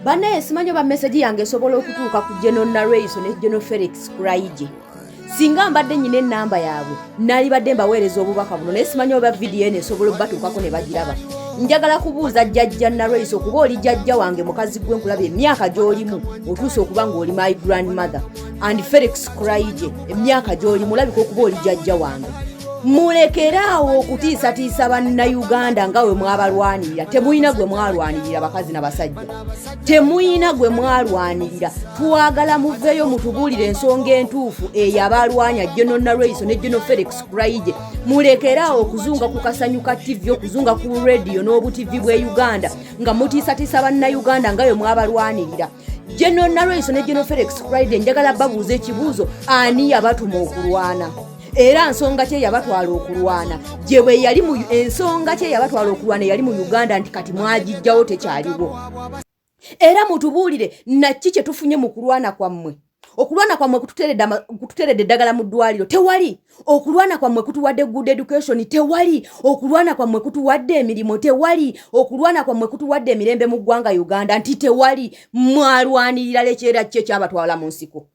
Banaye simanyo ba message yange sobola okutuuka ku General Narayso ne General Felix Kuraije. Singa mbadde nyine namba yaabwe nali badde mbaweereza obubaka buno naye simanyo oba video ene sobola batuukako ne bagiraba. Njagala kubuuza jjajja Narayso kuba oli jjajja wange mukazi gwe nkulaba emyaka gy'olimu otuuse okuba ng'oli my grandmother and Felix Kuraije emyaka gy'olimu olabika okuba oli jjajja wange. Mulekeraawo okutiisatiisa bannayuganda nga we mwabalwanirira. Temuyina gwe mwalwanirira bakazi n'abasajja, temuyina gwe mwalwanirira. Twagala muveeyo mutubuulire ensonga entuufu eyo abalwanya General Narayso ne General Felix Kuraije. Mulekeraawo okuzunga ku Kasanyuka TV, okuzunga ku radio n'obu TV bwe Uganda nga mutiisatiisa bannayuganda nga we mwabalwanirira. General Narayso ne General Felix Kuraije njagala babuuza ekibuuzo, ani yabatuma okulwana? Era nsonga kye yabatwala okulwana gye bwe yali mu ensonga kye yabatwala okulwana yali mu Uganda nti kati mwagijjawo tekyaliwo. Era mutubuulire nakiki kye tufunye mu kulwana kwammwe. Okulwana kwammwe kututeredde eddagala mu ddwaliro tewali. Okulwana kwammwe kutuwadde good education tewali. Okulwana kwammwe kutuwadde emirimu tewali. Okulwana kwammwe kutuwadde emirembe mu ggwanga Uganda nti tewali. Mwalwanirira lekyera kye kyabatwala mu nsiko.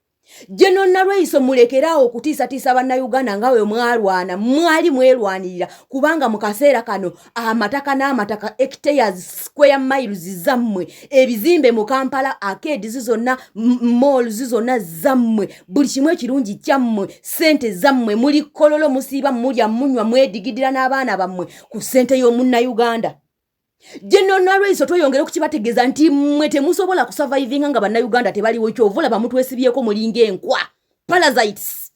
General Narayso mulekeraawo okutiisatiisa bannayuganda nga we mwalwana, mwali mwerwanirira kubanga mu kaseera kano amataka n'amataka hectares square miles zammwe, ebizimbe mu Kampala arcades zonna, malls zonna zammwe, buli kimu ekirungi kyammwe, ssente zammwe, muli kololo musiiba mulya munywa mwedigidira n'abaana bammwe ku ssente y'omunnayuganda. General Narayso toyongera kukibategeeza nti mmwe temusobola kusurvivinga nga bannayuganda tebaliwo. Kyovula bamutwesibyeko mulinga enkwa parasites,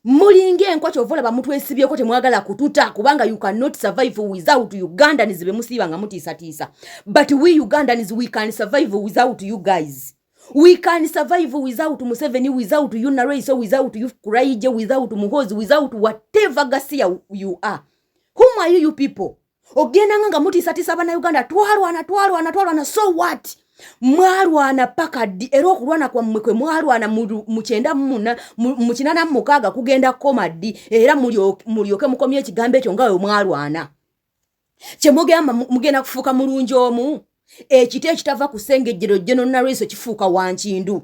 mulinga enkwa kyovula bamutwesibyeko temwagala kututa kubanga you cannot survive without Ugandans be musiiba nga mutiisatiisa. But we Ugandans we can survive without you guys. We can survive without Museveni, without you Narayso, without you Kuraije, without Muhoozi, without whatever Gasia you are. Whom are you people? Ogenda nga mutiisatiisa bannayuganda twalwana so what? Mwalwana paka ddi era okulwana kwammwe kwe mwalwana mu 1986 kugenda koma ddi era mulyoke mukomye ekigambo ekyo nga we mwalwana. Kye mugamba mugenda kufuuka mulungi omu? Ekite ekitava ku ssengejjero General Narayso kifuuka wankindu.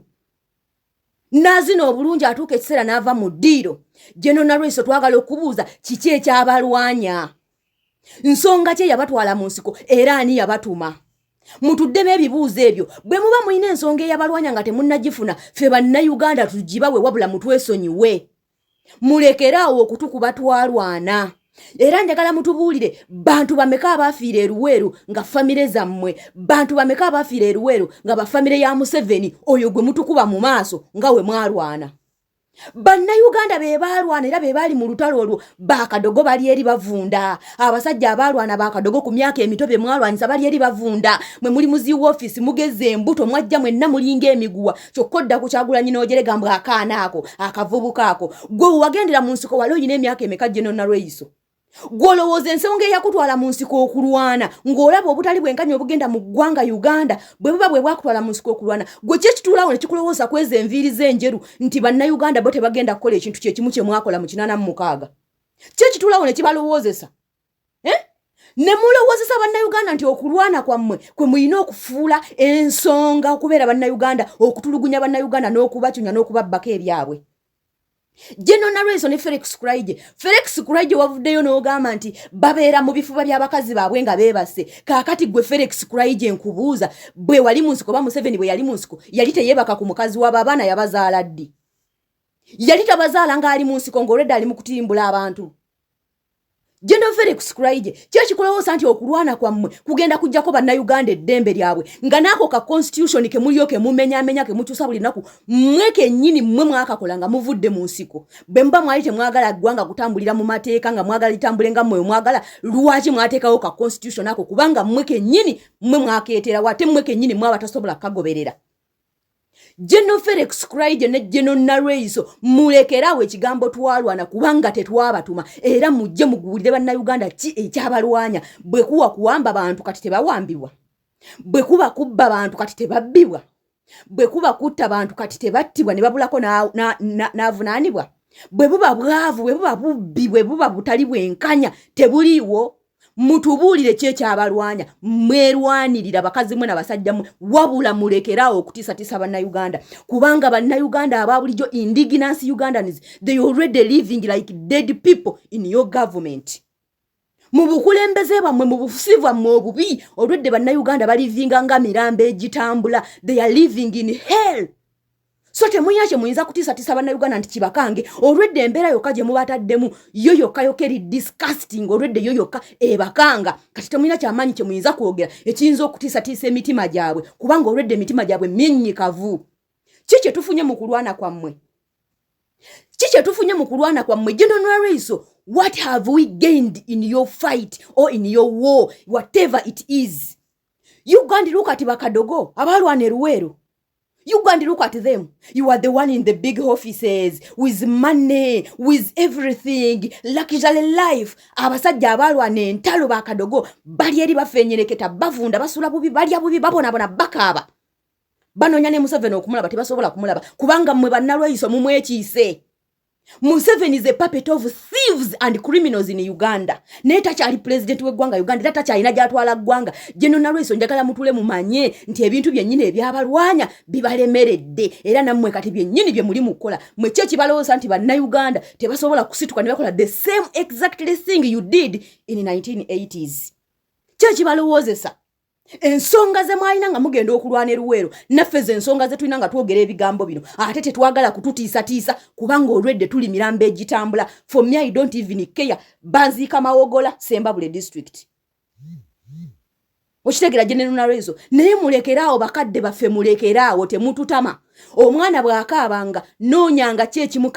Nazino obulungi atuuka ekiseera n'ava mu ddiiro. General Narayso twagala okubuuza kiki ekyabalwanya? Nsonga kye yabatwala mu nsiko era ani yabatuma? Mutuddemu ebibuuzo ebyo. Bwe muba mulina ensonga eyabalwanya nga temunnagifuna ffe bannayuganda tugibawe wabula mutwesonyiwe. Mulekeraawo okutukuba twalwana. Era njagala mutubuulire bantu bameka abafiira e Luweero nga famire zammwe, bantu bameka abafiira e Luweero nga bafamire ya Museveni oyo gwe mutukuba mu maaso nga we mwalwana. Bannayuganda be balwana era be bali mu lutalo olwo bakadogo bali eri bavunda. Abasajja abalwana bakadogo ku myaka emito be mwalwanyisa bali eri bavunda. Mwe muli muzi office mugeze embuto mwajja mwenna mulinga emiguwa kyokkodda ku Kyagulanyi n'ojerega mbwa akaana ako akavubuka ako. Gwe wagendera mu nsiko wali oyina emyaka emeka General Narayso? Gwolowooza ensonga eyakutwala mu nsiko okulwana ng'olaba obutali bwenkanya obugenda mu ggwanga Uganda bwe buba bwe bwakutwala mu nsiko okulwana gwe kye kitulawo ne kikulowooza kweza enviiri z'enjeru nti bannayuganda bo tebagenda kukola ekintu kye kimu kye mwakola mu 86. Kye kitulawo ne kibalowoozesa ne mulowoozesa bannayuganda nti okulwana kwammwe kwe muyina okufuula ensonga okubeera bannayuganda okutulugunya bannayuganda n'okubacunya n'okubabbako ebyabwe. General Narayso ne Felix Kuraije. Felix Kuraije wavuddeyo n'ogamba nti babeera mu bifuba by'abakazi baabwe nga beebase. Kaakati gwe Felix Kuraije nkubuuza bwe wali mu nsiko ba Museveni bwe yali mu nsiko yali teyeebaka ku mukazi w'abaana yabazaala ddi? Yali tabazaala ng'ali mu nsiko ng'olwedde ali mu kutimbula abantu. General Felix Kuraije kye kikulowooza nti okulwana kwammwe kugenda kujjako bannayuganda eddembe lyabwe nga naako ka constitution ke mulyoke mumenyamenya ke mukyusa buli naku mmwe kennyini mmwe mwakakola nga muvudde mu nsiko. Bwe mba mwali temwagala ggwanga kutambulira mu mateeka nga mwagala litambule nga mmwe mwagala lwaki mwateekawo ka constitution ako kubanga mmwe kennyini mmwe mwakeetera wate mmwe kennyini mwaba tasobola kagoberera. General Felix Kuraije ne General Narayso mulekeraawo ekigambo twalwana kubanga tetwabatuma era mujje muguwulire bannayuganda ki ekyabalwanya. Bwe kuwa kuwamba bantu kati tebawambibwa, bwe kuba kubba bantu kati tebabbibwa, bwe kuba kutta bantu kati tebattibwa ne babulako n'avunaanibwa, bwe buba bwavu, bwe buba bubbi, bwe buba butali bwenkanya tebuliiwo. mutubuulire kyekyabalwanya mwerwanirira bakazi mwe n'abasajja mwe wabula mulekerawo okutiisatiisa bannayuganda kubanga bannayuganda ababulijjo indigenous Ugandans they already living like dead people in your government. Mu bukulembeze bwammwe mu bufuzi bwammwe obubi already bannayuganda balivinga nga mirambo egitambula they are living in hell. So temuyinza muyinza kutiisatiisa bannayuganda nti kibakange already embeera yokka gye mubataddemu yo yokka yokeri disgusting already yo yokka ebakanga kati temuyina kyamaanyi kye muyinza kwogera ekiyinza okutiisatiisa emitima gyabwe kubanga already emitima gyabwe minnyikavu. Kiki tufunye mu kulwana kwammwe? Kiki tufunye mu kulwana kwammwe? General Raiso, what have we gained in your fight or in your war, whatever it is? Uganda look at Bakadogo, abalwana Luweero. Uganda look at them. You are the one in the big offices with money, with everything, luxury life. Abasajja abalwana entalo Bakadogo bali eri bafenyereketa bavunda basula bubi balya bubi babonabona bakaaba. Banoonya ne Museveni okumulaba tebasobola kumulaba kubanga mmwe bannalwaiso mumwekiise. Museveni is a puppet of thieves and criminals in Uganda. Neta chali president w'eggwanga Uganda tata chayina gyatwala ggwanga. General Raiso njagala mutule mumanye nti ebintu byennyini ebyabalwanya bibalemeredde era nammwe kati byennyini bye muli mukola. Mwe kye kibalowooza nti bannayuganda tebasobola kusituka ne bakola the same exactly thing you did in 1980s. Kye kibalowoozesa. Ensonga ze mwalina nga mugenda okulwana Luweero naffe ze ensonga ze tulina nga twogera ebigambo bino ate tetwagala kututiisatiisa kubanga already tuli mirambo egitambula. For me I don't even care. Banziika Mawogola Sembabule district. Okitegera General Raiso naye mulekeraawo bakadde baffe mulekeraawo temututama. Omwana bw'akaabanga noonyanga ki ekimuka